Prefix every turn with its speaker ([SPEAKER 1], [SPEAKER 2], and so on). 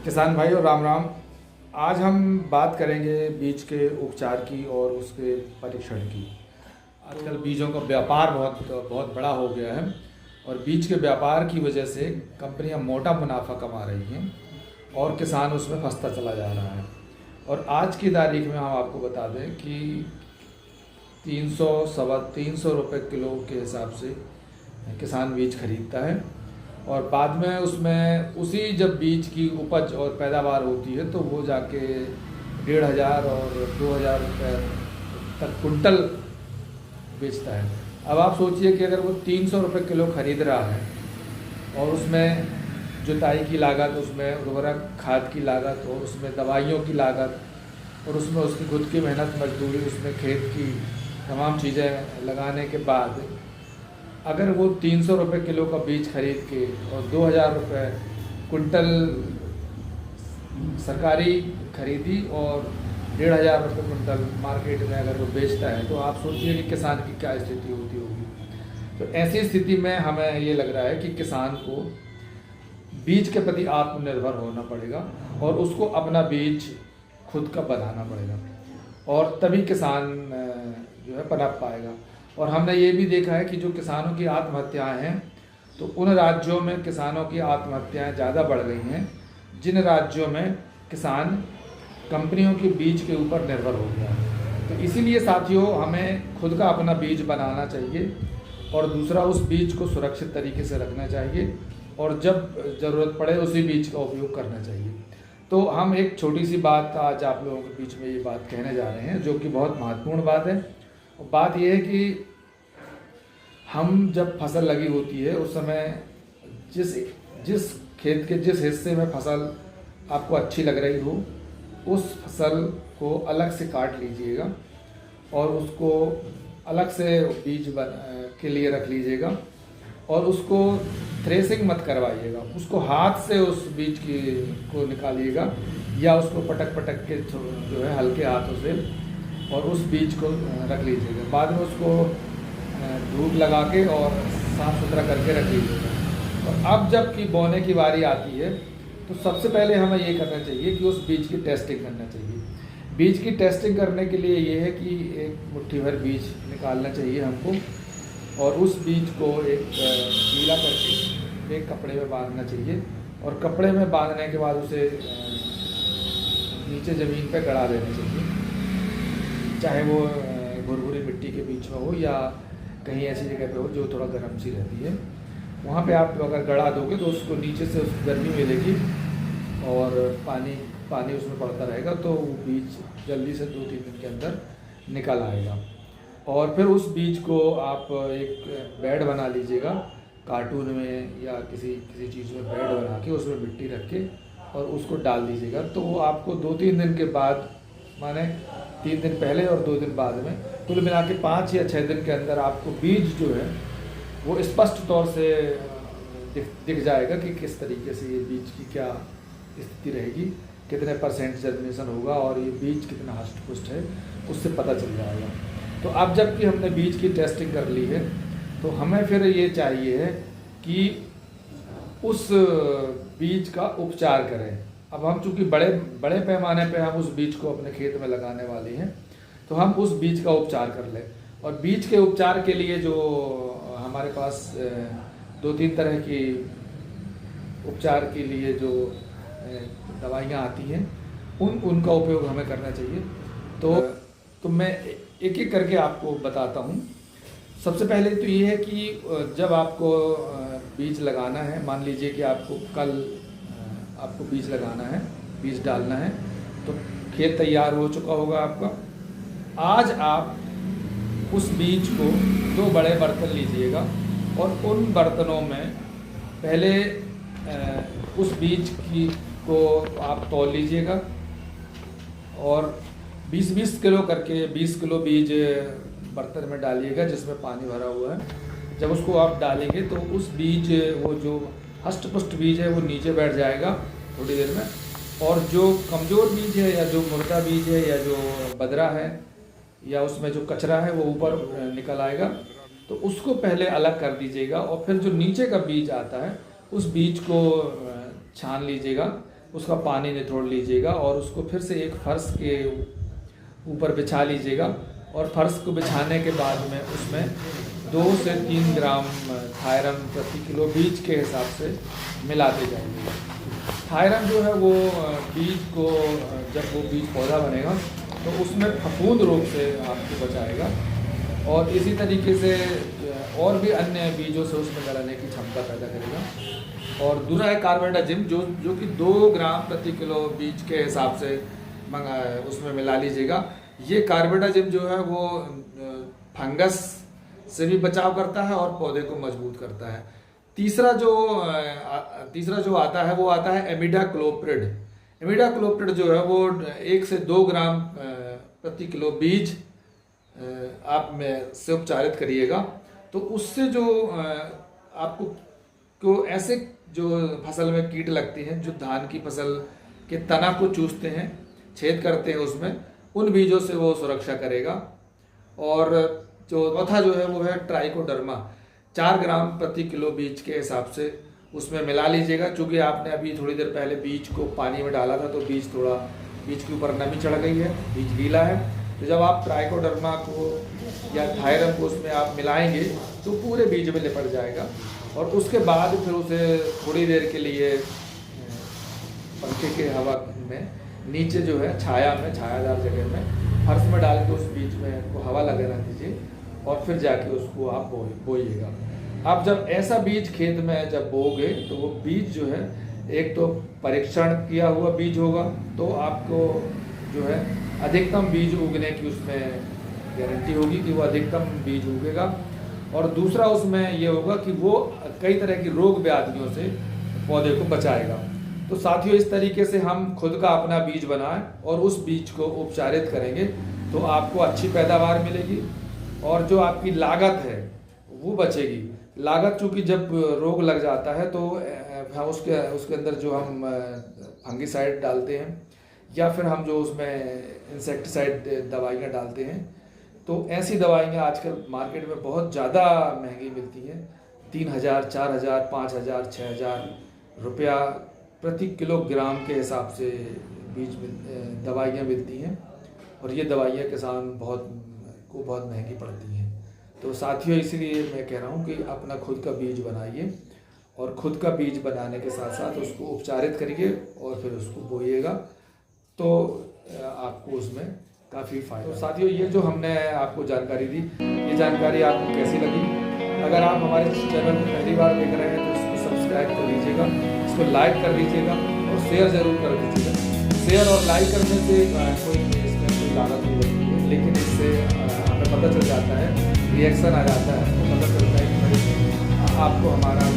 [SPEAKER 1] किसान भाई और राम राम। आज हम बात करेंगे बीज के उपचार की और उसके परीक्षण की। आजकल बीजों का व्यापार बहुत बहुत बड़ा हो गया है और बीज के व्यापार की वजह से कंपनियां मोटा मुनाफा कमा रही हैं और किसान उसमें फंसता चला जा रहा है। और आज की तारीख में हम आपको बता दें कि 300 सवा 300 रुपये किलो के हिसाब से किसान बीज खरीदता है और बाद में उसमें उसी जब बीज की उपज और पैदावार होती है तो वो जाके 1,500 और 2,000 रुपये तक कुंटल बेचता है। अब आप सोचिए कि अगर वो 300 रुपये किलो खरीद रहा है और उसमें जुताई की लागत, उसमें उर्वरक खाद की लागत और उसमें दवाइयों की लागत और उसमें उसकी खुद की मेहनत मजदूरी, उसमें खेत की तमाम चीज़ें लगाने के बाद अगर वो 300 रुपये किलो का बीज खरीद के और 2,000 रुपये कुंटल सरकारी खरीदी और 1,500 रुपये कुंटल मार्केट में अगर वो बेचता है तो आप सोचिए कि किसान की क्या स्थिति होती होगी। तो ऐसी स्थिति में हमें ये लग रहा है कि किसान को बीज के प्रति आत्मनिर्भर होना पड़ेगा और उसको अपना बीज खुद का बनाना पड़ेगा और तभी किसान जो है पनप पाएगा। और हमने ये भी देखा है कि जो किसानों की आत्महत्याएं हैं तो उन राज्यों में किसानों की आत्महत्याएं ज़्यादा बढ़ गई हैं जिन राज्यों में किसान कंपनियों के बीज के ऊपर निर्भर हो गया है। तो इसीलिए साथियों, हमें खुद का अपना बीज बनाना चाहिए और दूसरा उस बीज को सुरक्षित तरीके से रखना चाहिए और जब ज़रूरत पड़े उसी बीज का उपयोग करना चाहिए। तो हम एक छोटी सी बात आज आप लोगों के बीच में ये बात कहने जा रहे हैं जो कि बहुत महत्वपूर्ण बात है। और बात यह है कि हम जब फसल लगी होती है उस समय जिस जिस खेत के जिस हिस्से में फसल आपको अच्छी लग रही हो उस फसल को अलग से काट लीजिएगा और उसको अलग से के लिए रख लीजिएगा और उसको थ्रेसिंग मत करवाइएगा, उसको हाथ से उस बीज को निकालिएगा या उसको पटक पटक के जो है हल्के हाथों से और उस बीज को रख लीजिएगा। बाद में उसको धूप लगा के और साफ़ सुथरा करके रख लीजिएगा। और अब जब कि बोने की बारी आती है तो सबसे पहले हमें ये करना चाहिए कि उस बीज की टेस्टिंग करना चाहिए। बीज की टेस्टिंग करने के लिए ये है कि एक मुट्ठी भर बीज निकालना चाहिए हमको और उस बीज को एक गीला करके एक कपड़े में बांधना चाहिए और कपड़े में बांधने के बाद उसे नीचे ज़मीन पे गड़ा देना चाहिए, चाहे वो भुरभुरी मिट्टी के बीच में हो या कहीं ऐसी जगह पे हो जो थोड़ा गर्म सी रहती है। वहाँ पे आप अगर गड़ा दोगे तो उसको नीचे से उसकी गर्मी मिलेगी और पानी उसमें पड़ता रहेगा तो वो बीज जल्दी से 2-3 दिन के अंदर निकल आएगा। और फिर उस बीज को आप एक बेड बना लीजिएगा, कार्टून में या किसी चीज़ में बेड बना के उसमें मिट्टी रख के और उसको डाल दीजिएगा। तो वो आपको 2-3 दिन के बाद, माने 3 दिन पहले और 2 दिन बाद में, कुल मिला के 5 या 6 दिन के अंदर आपको बीज जो है वो स्पष्ट तौर से दिख जाएगा कि किस तरीके से ये बीज की क्या स्थिति रहेगी, कितने % जर्मिनेशन होगा और ये बीज कितना हष्ट पुष्ट है, उससे पता चल जाएगा। तो अब जबकि हमने बीज की टेस्टिंग कर ली है तो हमें फिर ये चाहिए कि उस बीज का उपचार करें। अब हम चूँकि बड़े पैमाने पे हम उस बीज को अपने खेत में लगाने वाले हैं तो हम उस बीज का उपचार कर लें। और बीज के उपचार के लिए जो हमारे पास 2-3 तरह की उपचार के लिए जो दवाइयाँ आती हैं उनका उपयोग हमें करना चाहिए। तो मैं एक एक करके आपको बताता हूँ। सबसे पहले तो ये है कि जब आपको बीज लगाना है, मान लीजिए कि आपको कल आपको बीज लगाना है, बीज डालना है, तो खेत तैयार हो चुका होगा आपका। आज आप उस बीज को 2 बड़े बर्तन लीजिएगा और उन बर्तनों में पहले उस बीज को आप तौल लीजिएगा और 20-20 किलो करके 20 किलो बीज बर्तन में डालिएगा जिसमें पानी भरा हुआ है। जब उसको आप डालेंगे तो उस बीज, वो जो हष्ट पुष्ट बीज है वो नीचे बैठ जाएगा थोड़ी देर में, और जो कमज़ोर बीज है या जो मुर्दा बीज है या जो बदरा है या उसमें जो कचरा है वो ऊपर निकल आएगा। तो उसको पहले अलग कर दीजिएगा और फिर जो नीचे का बीज आता है उस बीज को छान लीजिएगा उसका पानी निचोड़ लीजिएगा और उसको फिर से एक फर्श के ऊपर बिछा लीजिएगा। और फर्श को बिछाने के बाद में उसमें 2 से 3 ग्राम थायरम प्रति किलो बीज के हिसाब से मिलाते जाएंगे। थायरम जो है वो बीज को, जब वो बीज पौधा बनेगा तो उसमें फफूंद रोग से आपको बचाएगा और इसी तरीके से और भी अन्य बीजों से उसमें लड़ने की क्षमता पैदा करेगा। और दूसरा है कार्बेंडाजिम जो कि 2 ग्राम प्रति किलो बीज के हिसाब से उसमें मिला लीजिएगा। ये कार्बेंडाजिम जो है वो फंगस से भी बचाव करता है और पौधे को मजबूत करता है। तीसरा जो आता है वो आता है एमिडाक्लोप्रिड। एमिडाक्लोप्रिड जो है वो 1 से 2 ग्राम प्रति किलो बीज आप में से उपचारित करिएगा। तो उससे जो आपको ऐसे जो फसल में कीट लगती हैं, जो धान की फसल के तना को चूसते हैं, छेद करते हैं, उसमें उन बीजों से वो सुरक्षा करेगा। और जो चौथा जो है वो है ट्राइकोडर्मा। 4 ग्राम प्रति किलो बीज के हिसाब से उसमें मिला लीजिएगा। चूँकि आपने अभी थोड़ी देर पहले बीज को पानी में डाला था तो बीज के ऊपर नमी चढ़ गई है, बीज गीला है। तो जब आप ट्राइकोडर्मा को या थायरम को उसमें आप मिलाएंगे तो पूरे बीज में लिपट जाएगा। और उसके बाद फिर उसे थोड़ी देर के लिए पंखे के हवा में नीचे जो है छायादार जगह में फर्श में डाल के उस बीज में को हवा लगाना दीजिए और फिर जाके उसको आप बोइएगा। आप जब ऐसा बीज खेत में जब बोओगे तो वो बीज जो है एक तो परीक्षण किया हुआ बीज होगा, तो आपको जो है अधिकतम बीज उगने की उसमें गारंटी होगी कि वो अधिकतम बीज उगेगा। और दूसरा उसमें ये होगा कि वो कई तरह की रोग व्याधियों से पौधे को बचाएगा। तो साथियों, इस तरीके से हम खुद का अपना बीज बनाएं और उस बीज को उपचारित करेंगे तो आपको अच्छी पैदावार मिलेगी और जो आपकी लागत है वो बचेगी। लागत चूँकि जब रोग लग जाता है तो हम उसके अंदर जो हम फंगिसाइड डालते हैं या फिर हम जो उसमें इंसेक्टिसाइड दवाइयाँ डालते हैं, तो ऐसी दवाइयाँ आजकल मार्केट में बहुत ज़्यादा महंगी मिलती हैं। 3000, 4000, 5000, 6000 रुपया प्रति किलोग्राम के हिसाब से दवाइयाँ मिलती हैं और ये दवाइयाँ किसान को बहुत महंगी पड़ती हैं। तो साथियों, इसीलिए मैं कह रहा हूँ कि अपना खुद का बीज बनाइए और खुद का बीज बनाने के साथ साथ उसको उपचारित करिए और फिर उसको बोइएगा, तो आपको उसमें काफ़ी फायदा। तो साथियों, ये जो हमने आपको जानकारी दी, ये जानकारी आपको कैसी लगी? अगर आप हमारे चैनल को पहली बार देख रहे हैं तो इसको सब्सक्राइब कर लीजिएगा, इसको लाइक कर लीजिएगा और शेयर ज़रूर कर दीजिएगा। शेयर और लाइक करने से इसमें कोई लागत नहीं लगती है, लेकिन इससे हमें पता चल जाता है, रिएक्शन आ जाता है, तो पता चलता है कि आपको हमारा